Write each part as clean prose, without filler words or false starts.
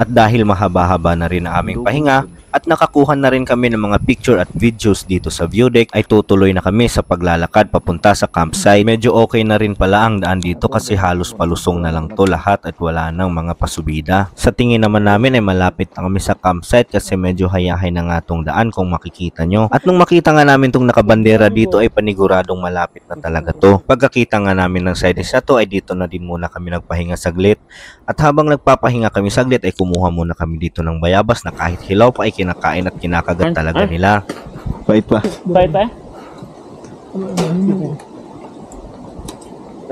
At dahil mahaba-haba na rin ang aming pahinga at nakakuha na rin kami ng mga picture at videos dito sa view deck, ay tutuloy na kami sa paglalakad papunta sa campsite. Medyo okay na rin pala ang daan dito kasi halos palusong na lang to lahat at wala nang mga pasubida. Sa tingin naman namin ay malapit na kami sa campsite kasi medyo hayahay na nga tong daan kung makikita nyo. At nung makita nga namin tong nakabandera dito ay paniguradong malapit na talaga to. Pagkakita nga namin ng sides na to ay dito na din muna kami nagpahinga saglit. At habang nagpapahinga kami saglit ay kumuha muna kami dito ng bayabas na kahit hilaw pa ay kinakain at kinakagat talaga nila. Pait pa. Pait pa?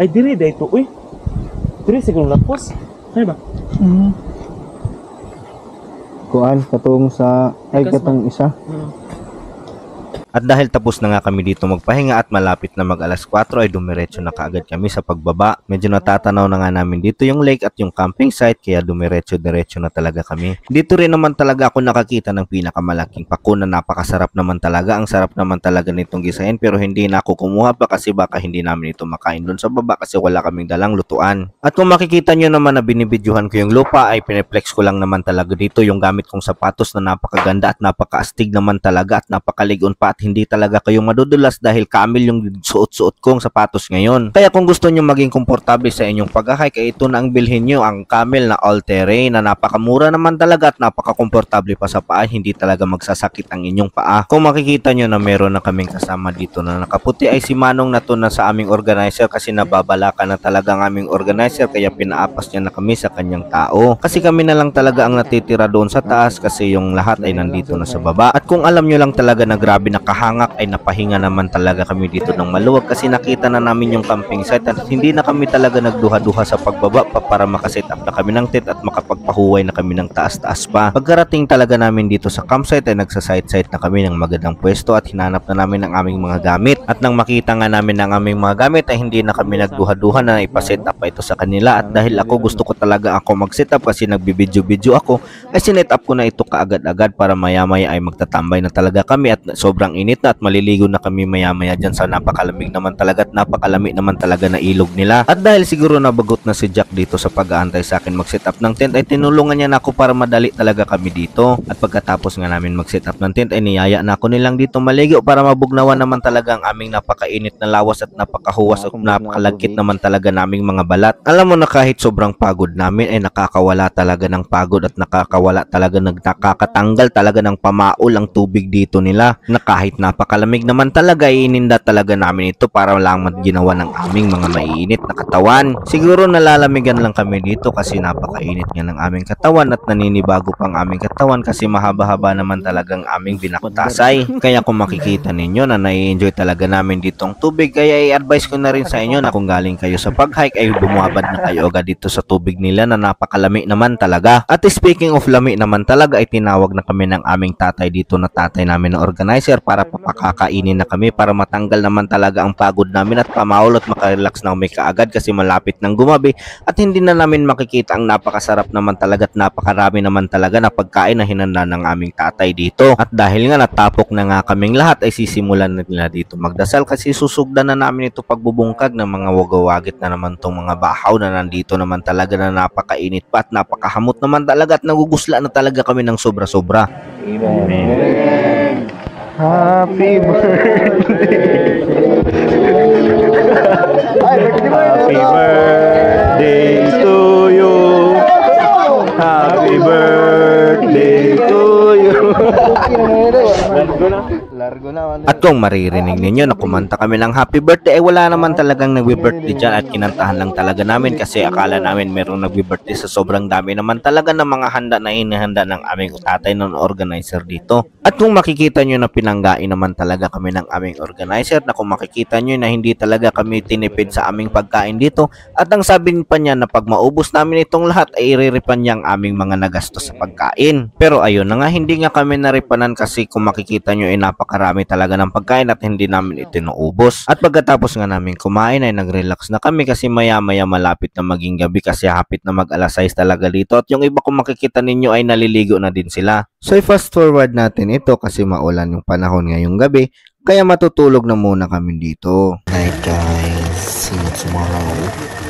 Ay, diri dito. Uy. Diri siguro lapos. Kaya ba? Kuan katong sa ay katong isa. At dahil tapos na nga kami dito magpahinga at malapit na mag alas 4 ay dumiretso na kaagad kami sa pagbaba. Medyo natatanaw na nga namin dito yung lake at yung camping site kaya dumiretso-diretso na talaga kami. Dito rin naman talaga ako nakakita ng pinakamalaking pako na napakasarap naman talaga. Ang sarap naman talaga nitong gisahin pero hindi na ako kumuha pa kasi baka hindi namin ito makain doon sa baba kasi wala kaming dalang lutuan. At kung makikita nyo naman na binibidyohan ko yung lupa ay pineflex ko lang naman talaga dito yung gamit kong sapatos na napakaganda at napakaastig naman talaga at napakaligon pa at hindi talaga kayo madudulas dahil camel yung suot-suot kong sapatos ngayon. Kaya kung gusto nyo maging komportable sa inyong pag-hike ay ito na ang bilhin nyo, ang camel na all-terrain na napakamura naman talaga at napaka-komportable pa sa paa, hindi talaga magsasakit ang inyong paa. Kung makikita nyo na meron na kaming kasama dito na nakaputi ay si Manong na to na sa aming organizer kasi nababalaka na talaga ang aming organizer kaya pinaapas niya na kami sa kanyang tao. Kasi kami na lang talaga ang natitira doon sa taas kasi yung lahat ay nandito na sa baba. At kung alam nyo lang talaga na grabe na kahangak ay napahinga naman talaga kami dito ng maluwag kasi nakita na namin yung camping site at hindi na kami talaga nagduha-duha sa pagbaba pa para makaset up na kami ng tent at makapagpahuway na kami ng taas-taas pa. Pagkarating talaga namin dito sa campsite ay nagsasite-site na kami ng magandang pwesto at hinanap na namin ang aming mga gamit. At nang makita nga namin ang aming mga gamit ay hindi na kami nagduha-duha na ipaset up pa ito sa kanila. At dahil ako gusto ko talaga ako mag-set up kasi nagbibidyo-video ako ay sinet up ko na ito kaagad-agad para maya-maya ay magtatambay na talaga kami at sobrang init na at maliligo na kami maya-maya dyan sa napakalamig naman talaga at napakalami naman talaga na ilog nila. At dahil siguro nabagot na si Jack dito sa pag-aantay sa akin mag-set up ng tent ay tinulungan niya na ako para madali talaga kami dito. At pagkatapos nga namin mag-set up ng tent ay niyaya na ako nilang dito maligo para mabugnawan naman talaga ang aming napakainit na lawas at napakahuwas at napakalagkit naman talaga naming mga balat. Alam mo na kahit sobrang pagod namin ay nakakawala talaga ng pagod at nakakawala talaga nakakatanggal talaga ng pamaol ang tubig dito nila na kahit napakalamig naman talaga ininda talaga namin ito para lang ginawa ng aming mga maiinit na katawan. Siguro nalalamigan lang kami dito kasi napakainit nga ng aming katawan at naninibago pang aming katawan kasi mahaba-haba naman talagang aming binakutasay. Kaya kung makikita ninyo na nai-enjoy talaga namin dito ang tubig kaya i-advise ko na rin sa inyo na kung galing kayo sa pag-hike ay bumabad na kayo agad dito sa tubig nila na napakalami naman talaga. At speaking of lami naman talaga ay tinawag na kami ng aming tatay dito na tatay namin na organizer para papakakainin na kami para matanggal naman talaga ang pagod namin at pamaul at makarelax na kami kaagad kasi malapit ng gumabi at hindi na namin makikita ang napakasarap naman talaga at napakarami naman talaga na pagkain na hinanda ng aming tatay dito. At dahil nga natapok na nga kaming lahat ay sisimulan na nila dito magdasal kasi susugdan na namin ito pagbubungkag ng mga wagawagit na naman tong mga bahaw na nandito naman talaga na napakainit pa at napakahamot naman talaga at nagugusla na talaga kami ng sobra-sobra. Amen. Happy birthday. Happy birthday to you. Happy birthday to you. Largo na. At kung maririnig ninyo na kumanta kami ng happy birthday ay wala naman talagang nagbi-birthday dyan at kinantahan lang talaga namin kasi akala namin merong nagbi-birthday sa sobrang dami naman talaga ng mga handa na inihanda ng aming tatay ng organizer dito. At kung makikita nyo na pinanggain naman talaga kami ng aming organizer na kung makikita nyo na hindi talaga kami tinipid sa aming pagkain dito at ang sabi pa niya na pag maubos namin itong lahat ay iriripan niya ang aming mga nagastos sa pagkain. Pero ayun na nga hindi nga kami naripanan kasi kung makikita nyo ay napakarami talaga ng pagkain at hindi namin ito naubos. At pagkatapos nga namin kumain ay nag-relax na kami kasi maya-maya malapit na maging gabi kasi hapit na mag-alas 6 talaga dito at yung iba kung makikita ninyo ay naliligo na din sila. So fast forward natin ito kasi maulan yung panahon ngayong gabi kaya matutulog na muna kami dito. Night guys, see you tomorrow.